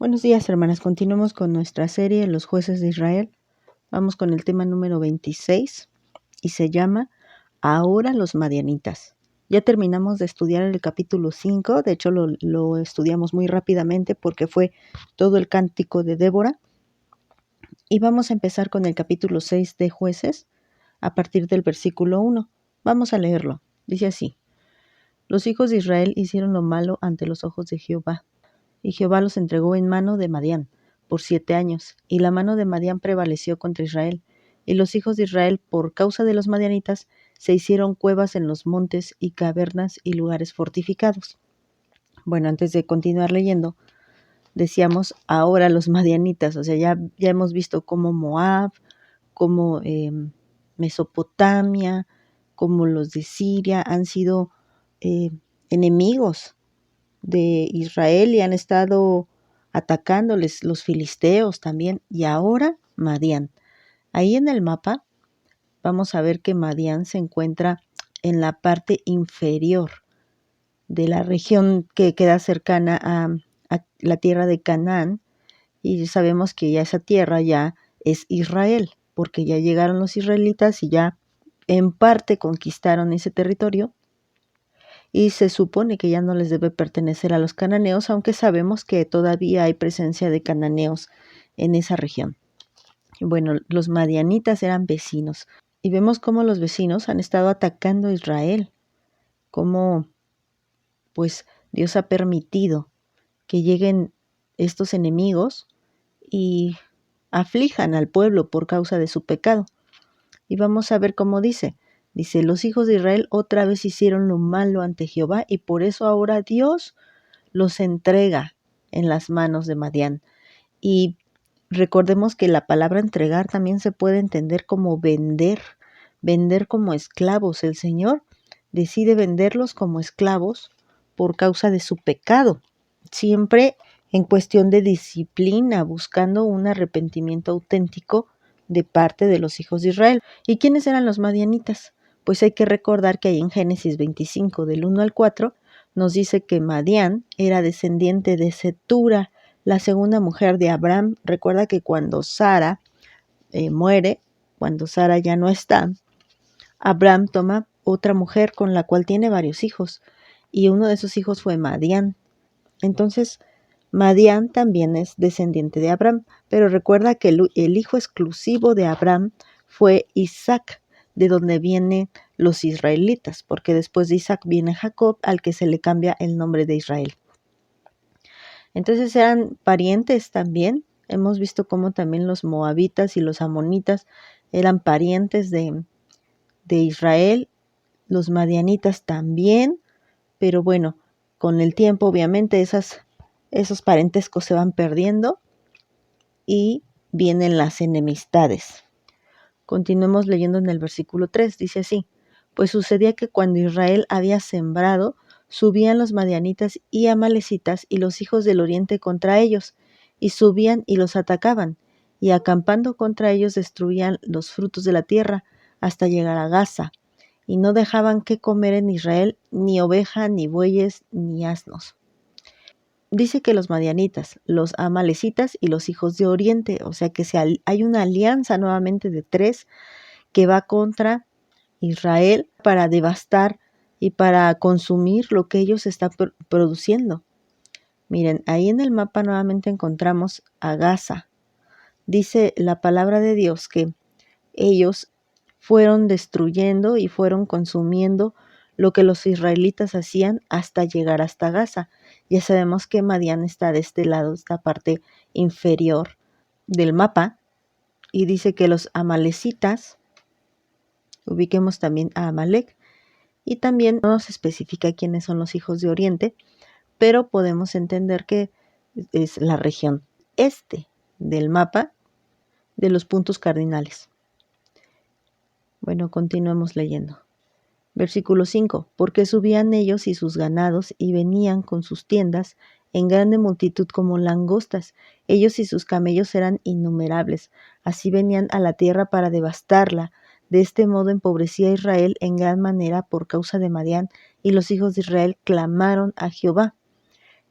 Buenos días, hermanas. Continuamos con nuestra serie Los jueces de Israel. Vamos con el tema número 26 y se llama Ahora los madianitas. Ya terminamos de estudiar el capítulo 5, de hecho lo estudiamos muy rápidamente porque fue todo el cántico de Débora. Y vamos a empezar con el capítulo 6 de Jueces a partir del versículo 1. Vamos a leerlo. Dice así: Los hijos de Israel hicieron lo malo ante los ojos de Jehová. Y Jehová los entregó en mano de Madián por 7 años, y la mano de Madián prevaleció contra Israel. Y los hijos de Israel, por causa de los madianitas, se hicieron cuevas en los montes y cavernas y lugares fortificados. Bueno, antes de continuar leyendo, decíamos ahora los madianitas, o sea, ya hemos visto cómo Moab, cómo Mesopotamia, cómo los de Siria han sido enemigos de Israel y han estado atacándoles los filisteos también, y ahora Madián. Ahí en el mapa vamos a ver que Madián se encuentra en la parte inferior de la región que queda cercana a la tierra de Canaán, y sabemos que ya esa tierra ya es Israel, porque ya llegaron los israelitas y ya en parte conquistaron ese territorio. Y se supone que ya no les debe pertenecer a los cananeos, aunque sabemos que todavía hay presencia de cananeos en esa región. Bueno, los madianitas eran vecinos, y vemos cómo los vecinos han estado atacando a Israel, cómo pues Dios ha permitido que lleguen estos enemigos y aflijan al pueblo por causa de su pecado. Y vamos a ver cómo dice, los hijos de Israel otra vez hicieron lo malo ante Jehová y por eso ahora Dios los entrega en las manos de Madián. Y recordemos que la palabra entregar también se puede entender como vender como esclavos. El Señor decide venderlos como esclavos por causa de su pecado, siempre en cuestión de disciplina, buscando un arrepentimiento auténtico de parte de los hijos de Israel. ¿Y quiénes eran los madianitas? Pues hay que recordar que ahí en Génesis 25, del 1 al 4, nos dice que Madián era descendiente de Cetura, la segunda mujer de Abraham. Recuerda que cuando Sara muere, cuando Sara ya no está, Abraham toma otra mujer con la cual tiene varios hijos, y uno de esos hijos fue Madián. Entonces, Madián también es descendiente de Abraham, pero recuerda que el hijo exclusivo de Abraham fue Isaac, de donde vienen los israelitas, porque después de Isaac viene Jacob, al que se le cambia el nombre de Israel. Entonces eran parientes también. Hemos visto cómo también los moabitas y los amonitas eran parientes de Israel, los madianitas también, pero bueno, con el tiempo obviamente esos parentescos se van perdiendo y vienen las enemistades. Continuemos leyendo en el versículo 3, dice así: Pues sucedía que cuando Israel había sembrado, subían los madianitas y amalecitas y los hijos del oriente contra ellos, y subían y los atacaban, y acampando contra ellos destruían los frutos de la tierra hasta llegar a Gaza, y no dejaban que comer en Israel ni oveja, ni bueyes, ni asnos. Dice que los madianitas, los amalecitas y los hijos de Oriente, o sea que hay una alianza nuevamente de 3 que va contra Israel para devastar y para consumir lo que ellos están produciendo. Miren, ahí en el mapa nuevamente encontramos a Gaza. Dice la palabra de Dios que ellos fueron destruyendo y fueron consumiendo lo que los israelitas hacían hasta llegar hasta Gaza. Ya sabemos que Madián está de este lado, esta parte inferior del mapa, y dice que los amalecitas, ubiquemos también a Amalek, y también no nos especifica quiénes son los hijos de Oriente, pero podemos entender que es la región este del mapa de los puntos cardinales. Bueno, continuemos leyendo. Versículo 5. Porque subían ellos y sus ganados y venían con sus tiendas en grande multitud como langostas. Ellos y sus camellos eran innumerables. Así venían a la tierra para devastarla. De este modo empobrecía Israel en gran manera por causa de Madián, y los hijos de Israel clamaron a Jehová.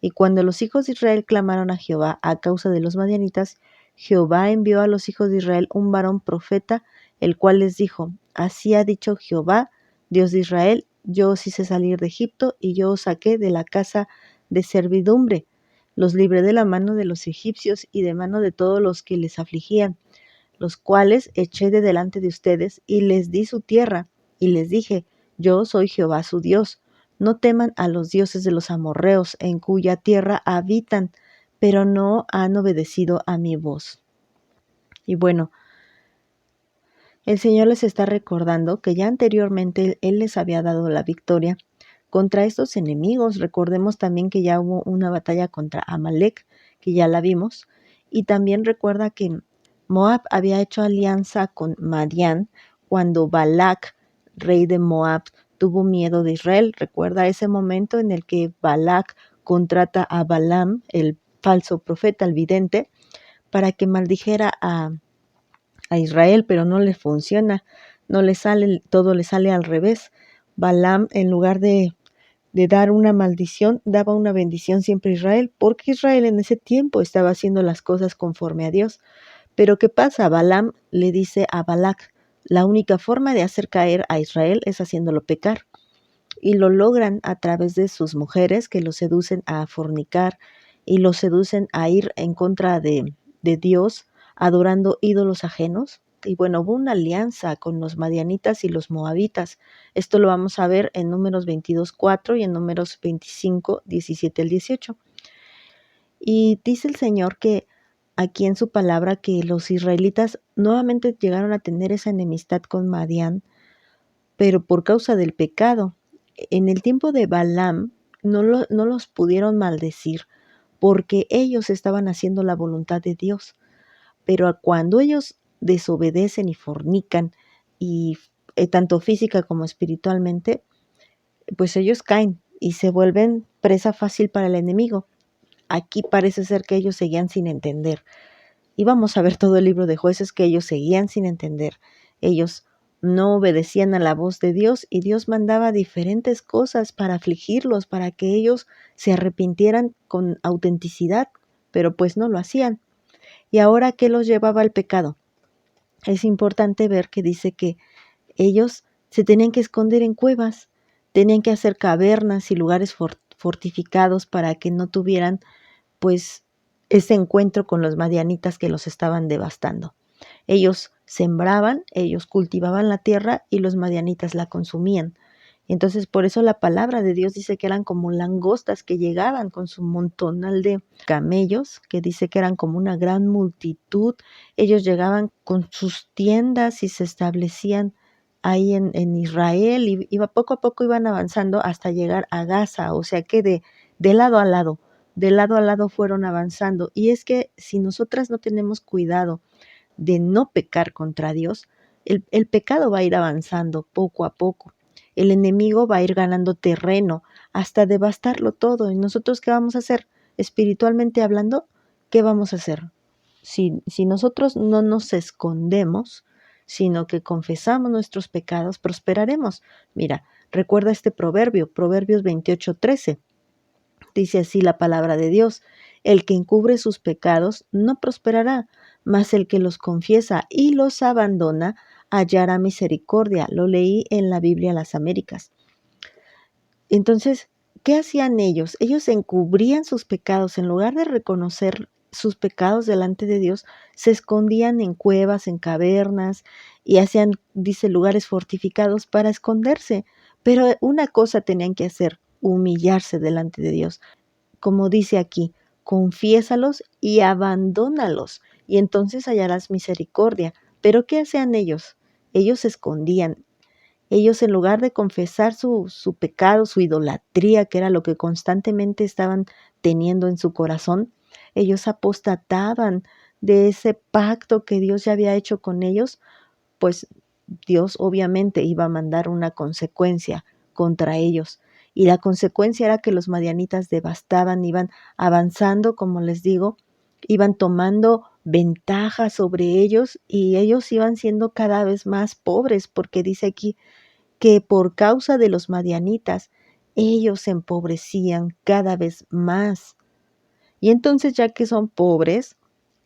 Y cuando los hijos de Israel clamaron a Jehová a causa de los madianitas, Jehová envió a los hijos de Israel un varón profeta, el cual les dijo: Así ha dicho Jehová, Dios de Israel: Yo os hice salir de Egipto, y yo os saqué de la casa de servidumbre. Los libré de la mano de los egipcios y de mano de todos los que les afligían, los cuales eché de delante de ustedes, y les di su tierra, y les dije: Yo soy Jehová su Dios. No teman a los dioses de los amorreos, en cuya tierra habitan, pero no han obedecido a mi voz. Y bueno, el Señor les está recordando que ya anteriormente Él les había dado la victoria contra estos enemigos. Recordemos también que ya hubo una batalla contra Amalek, que ya la vimos, y también recuerda que Moab había hecho alianza con Madián cuando Balac, rey de Moab, tuvo miedo de Israel. Recuerda ese momento en el que Balac contrata a Balaam, el falso profeta, el vidente, para que maldijera a Israel, pero no le funciona, no le sale, todo le sale al revés. Balaam, en lugar de dar una maldición, daba una bendición siempre a Israel, porque Israel en ese tiempo estaba haciendo las cosas conforme a Dios. Pero ¿qué pasa? Balaam le dice a Balac: la única forma de hacer caer a Israel es haciéndolo pecar. Y lo logran a través de sus mujeres, que lo seducen a fornicar y lo seducen a ir en contra de Dios, adorando ídolos ajenos. Y bueno, hubo una alianza con los madianitas y los moabitas. Esto lo vamos a ver en Números 22:4 y en Números 25:17 al 18. Y dice el Señor que aquí en su palabra que los israelitas nuevamente llegaron a tener esa enemistad con Madián, pero por causa del pecado. En el tiempo de Balaam no los pudieron maldecir porque ellos estaban haciendo la voluntad de Dios. Pero cuando ellos desobedecen y fornican, y tanto física como espiritualmente, pues ellos caen y se vuelven presa fácil para el enemigo. Aquí parece ser que ellos seguían sin entender. Y vamos a ver todo el libro de Jueces que ellos seguían sin entender. Ellos no obedecían a la voz de Dios y Dios mandaba diferentes cosas para afligirlos, para que ellos se arrepintieran con autenticidad, pero pues no lo hacían. ¿Y ahora qué los llevaba al pecado? Es importante ver que dice que ellos se tenían que esconder en cuevas, tenían que hacer cavernas y lugares fortificados para que no tuvieran pues ese encuentro con los madianitas que los estaban devastando. Ellos sembraban, ellos cultivaban la tierra y los madianitas la consumían. Entonces, por eso la palabra de Dios dice que eran como langostas que llegaban con su montonal de camellos, que dice que eran como una gran multitud. Ellos llegaban con sus tiendas y se establecían ahí en Israel y poco a poco iban avanzando hasta llegar a Gaza, o sea que de lado a lado, de lado a lado fueron avanzando. Y es que si nosotras no tenemos cuidado de no pecar contra Dios, el pecado va a ir avanzando poco a poco. El enemigo va a ir ganando terreno hasta devastarlo todo. ¿Y nosotros qué vamos a hacer? Espiritualmente hablando, ¿qué vamos a hacer? Si nosotros no nos escondemos, sino que confesamos nuestros pecados, prosperaremos. Mira, recuerda este proverbio, Proverbios 28:13. Dice así la palabra de Dios: el que encubre sus pecados no prosperará, mas el que los confiesa y los abandona hallará misericordia. Lo leí en la Biblia Las Américas. Entonces, ¿qué hacían ellos? Ellos encubrían sus pecados. En lugar de reconocer sus pecados delante de Dios, se escondían en cuevas, en cavernas, y hacían, dice, lugares fortificados para esconderse. Pero una cosa tenían que hacer: humillarse delante de Dios. Como dice aquí, confiésalos y abandónalos, y entonces hallarás misericordia. Pero ¿qué hacían ellos? Ellos se escondían. Ellos, en lugar de confesar su pecado, su idolatría, que era lo que constantemente estaban teniendo en su corazón, ellos apostataban de ese pacto que Dios ya había hecho con ellos. Pues Dios obviamente iba a mandar una consecuencia contra ellos. Y la consecuencia era que los madianitas devastaban, iban avanzando, como les digo, iban tomando ventaja sobre ellos, y ellos iban siendo cada vez más pobres, porque dice aquí que por causa de los madianitas ellos se empobrecían cada vez más. Y entonces, ya que son pobres,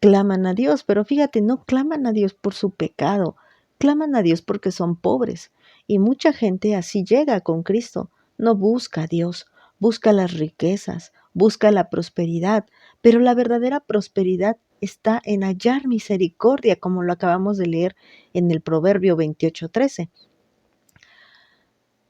claman a Dios, pero fíjate, no claman a Dios por su pecado, claman a Dios porque son pobres. Y mucha gente así llega con Cristo, no busca a Dios, busca las riquezas, busca la prosperidad, pero la verdadera prosperidad está en hallar misericordia, como lo acabamos de leer en el Proverbio 28:13.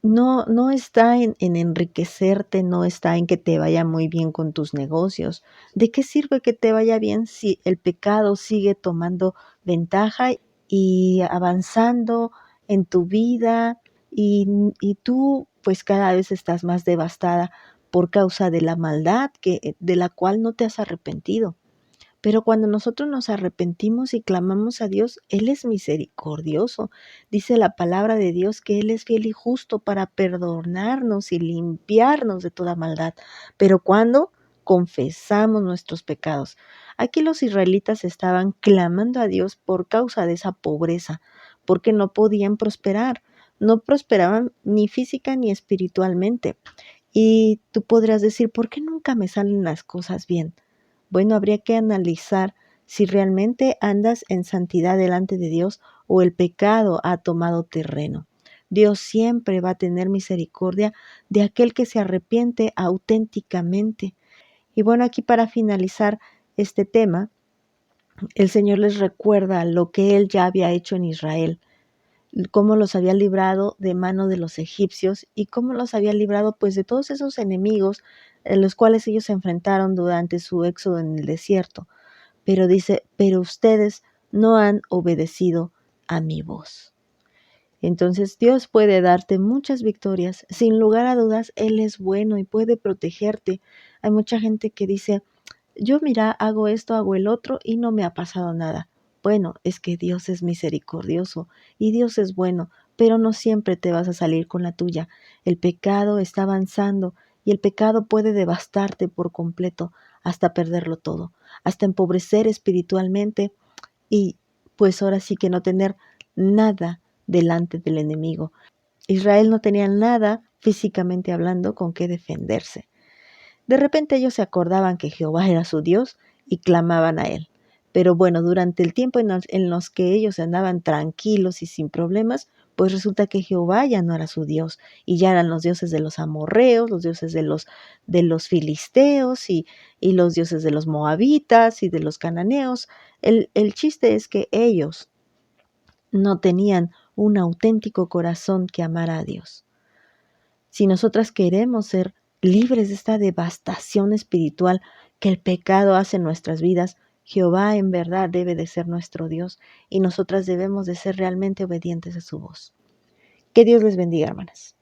No está en enriquecerte, no está en que te vaya muy bien con tus negocios. ¿De qué sirve que te vaya bien si el pecado sigue tomando ventaja y avanzando en tu vida y tú pues cada vez estás más devastada por causa de la maldad de la cual no te has arrepentido? Pero cuando nosotros nos arrepentimos y clamamos a Dios, Él es misericordioso. Dice la palabra de Dios que Él es fiel y justo para perdonarnos y limpiarnos de toda maldad. Pero cuando confesamos nuestros pecados. Aquí los israelitas estaban clamando a Dios por causa de esa pobreza, porque no podían prosperar. No prosperaban ni física ni espiritualmente. Y tú podrías decir, ¿por qué nunca me salen las cosas bien? Bueno, habría que analizar si realmente andas en santidad delante de Dios o el pecado ha tomado terreno. Dios siempre va a tener misericordia de aquel que se arrepiente auténticamente. Y bueno, aquí para finalizar este tema, el Señor les recuerda lo que Él ya había hecho en Israel, cómo los había librado de mano de los egipcios y cómo los había librado pues de todos esos enemigos en los cuales ellos se enfrentaron durante su éxodo en el desierto. Pero dice, pero ustedes no han obedecido a mi voz. Entonces Dios puede darte muchas victorias. Sin lugar a dudas, Él es bueno y puede protegerte. Hay mucha gente que dice, yo mira, hago esto, hago el otro y no me ha pasado nada. Bueno, es que Dios es misericordioso y Dios es bueno, pero no siempre te vas a salir con la tuya. El pecado está avanzando y el pecado puede devastarte por completo hasta perderlo todo, hasta empobrecer espiritualmente y pues ahora sí que no tener nada delante del enemigo. Israel no tenía nada físicamente hablando con qué defenderse. De repente ellos se acordaban que Jehová era su Dios y clamaban a Él. Pero bueno, durante el tiempo en los que ellos andaban tranquilos y sin problemas, pues resulta que Jehová ya no era su Dios y ya eran los dioses de los amorreos, los dioses de los filisteos y los dioses de los moabitas y de los cananeos. El chiste es que ellos no tenían un auténtico corazón que amara a Dios. Si nosotras queremos ser libres de esta devastación espiritual que el pecado hace en nuestras vidas, Jehová en verdad debe de ser nuestro Dios y nosotras debemos de ser realmente obedientes a su voz. Que Dios les bendiga, hermanas.